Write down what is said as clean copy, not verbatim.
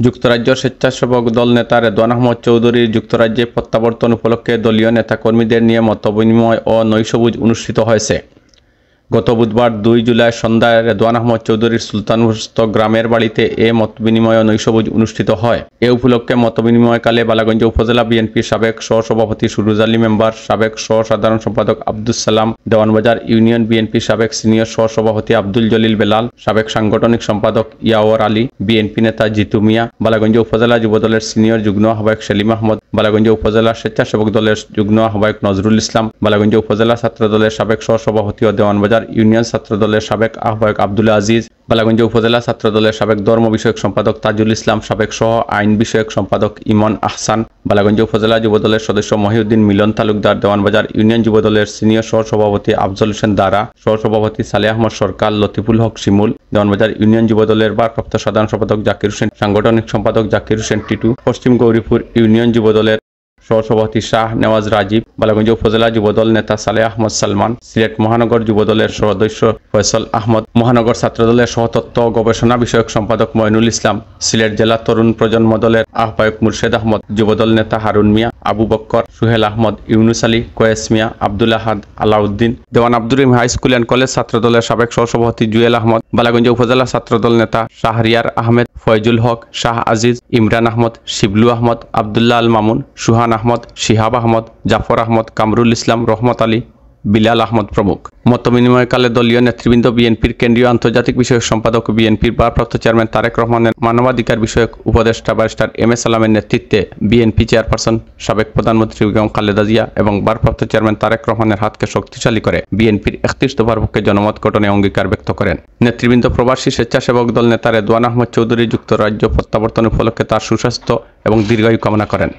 যুক্তরাজ্য স্বেচ্ছাসেবক দল নেতা রেদওয়ান আহমদ চৌধুরীর যুক্তরাজ্যে প্রত্যাবর্তন উপলক্ষে দলীয় নেতাকর্মীদের নিয়ে মতবিনিময় ও নৈশভোজ অনুষ্ঠিত হয়েছে। গত বুধবার 2 জুলাই সন্ধ্যায় রেদওয়ান আহমদ চৌধুরীর সুলতানপুরস্থ গ্রামের বাড়িতে এ মতবিনিময় ও নৈশভোজ অনুষ্ঠিত হয়। এ উপলক্ষে মতবিনিময়কালে বালাগঞ্জ উপজেলা বিএনপির সাবেক সহসভাপতি সুরুজ আলী মেম্বার, সাবেক সহ-সাধারণ সম্পাদক আব্দুস সালাম, দেওয়ানবাজার ইউনিয়ন বিএনপির সাবেক সিনিয়র সহসভাপতি আব্দুল জলিল বেলাল, সাবেক সাংগঠনিক সম্পাদক ইয়াওর আলী, বিএনপি নেতা জিতু মিয়া, বালাগঞ্জ উপজেলা যুবদলের সিনিয়র যুগ্ম আহ্বায়ক সেলিম আহমদ, বালাগঞ্জ উপজেলা স্বেচ্ছাসেবক দলের যুগ্ম আহ্বায়ক নজরুল ইসলাম, বালাগঞ্জ উপজেলা ছাত্রদলের সাবেক সহসভাপতি ও দেওয়ানবাজার ইউনিয়ন ছাত্রদলের সাবেক আহ্বায়ক আব্দুল আজিজ, বালাগঞ্জ উপজেলা ছাত্রদলের সাবেক ধর্ম বিষয়ক সম্পাদক তাজুল ইসলাম, সাবেক সহ আইন বিষয়ক সম্পাদক ইমন আহসান, বালাগঞ্জ উপজেলা যুবদলের সদস্য মহিউদ্দিন মিলন তালুকদার, দেওয়ানবাজার ইউনিয়ন যুবদলের সিনিয়র সহসভাপতি আফজল হোসেন দারা, সহসভাপতি সালেহ আহমদ সরকার, লতিফুল হক শিমুল, দেওয়ানবাজার ইউনিয়ন যুবদলের ভারপ্রাপ্ত সাধারণ সম্পাদক জাকির হোসেন, সাংগঠনিক সম্পাদক জাকির হোসেন টিটু, পশ্চিম গৌরীপুর ইউনিয়ন যুবদলের সহসভাপতি শাহ নেওয়াজ রাজীব, বালাগঞ্জ উপজেলা যুবদল নেতা সালেহ আহমদ সালমান, সিলেট মহানগর যুবদলের সদস্য ফয়সল আহমদ, মহানগর ছাত্রদলের সহতত্ত্ব ও গবেষণা বিষয়ক সম্পাদক ময়নুল ইসলাম, সিলেট জেলা তরুণ প্রজন্ম দলের আহ্বায়ক মুর্শেদ আহমদ, যুবদল নেতা হারুন মিয়া, আবু বক্কর, সুহেল আহমদ, ইউনুস আলী, কয়েস মিয়া, আব্দুল আহাদ, আলাউদ্দিন, দেওয়ান Abdur Rahim high school and college ছাত্রদলের সাবেক সহসভাপতি জুয়েল আহমদ, বালাগঞ্জ উপজেলা ছাত্রদল নেতা শাহরিয়ার আহমেদ, ফয়জুল হক, শাহ আজিজ, ইমরান আহমদ, শিবলু আহমদ, আবদুল্লাহ আল মামুন, সুহান আহমদ, শিহাব আহমদ, জাফর আহমদ, কামরুল ইসলাম, রহমত আলী, বিলাল আহমদ প্রমুখ। মতবিনিময়কালে দলীয় নেতৃবৃন্দ, বিএনপির কেন্দ্রীয় আন্তর্জাতিক বিষয়ক সম্পাদক, বিএনপির ভারপ্রাপ্ত চেয়ারম্যান তারেক রহমানের মানবাধিকার বিষয়ক উপদেষ্টা ব্যারিস্টার এম এ সালামের নেতৃত্বে বিএনপি চেয়ারপারসন সাবেক প্রধানমন্ত্রী বেগম খালেদা জিয়া এবং ভারপ্রাপ্ত চেয়ারম্যান তারেক রহমানের হাতকে শক্তিশালী করে বিএনপির 31 দফার পক্ষে জনমত গঠনে অঙ্গীকার ব্যক্ত করেন। নেতৃবৃন্দ প্রবাসী স্বেচ্ছাসেবক দল নেতা রেদওয়ান আহমদ চৌধুরী যুক্তরাজ্য প্রত্যাবর্তন উপলক্ষে তার সুস্বাস্থ্য এবং দীর্ঘায়ু কামনা করেন।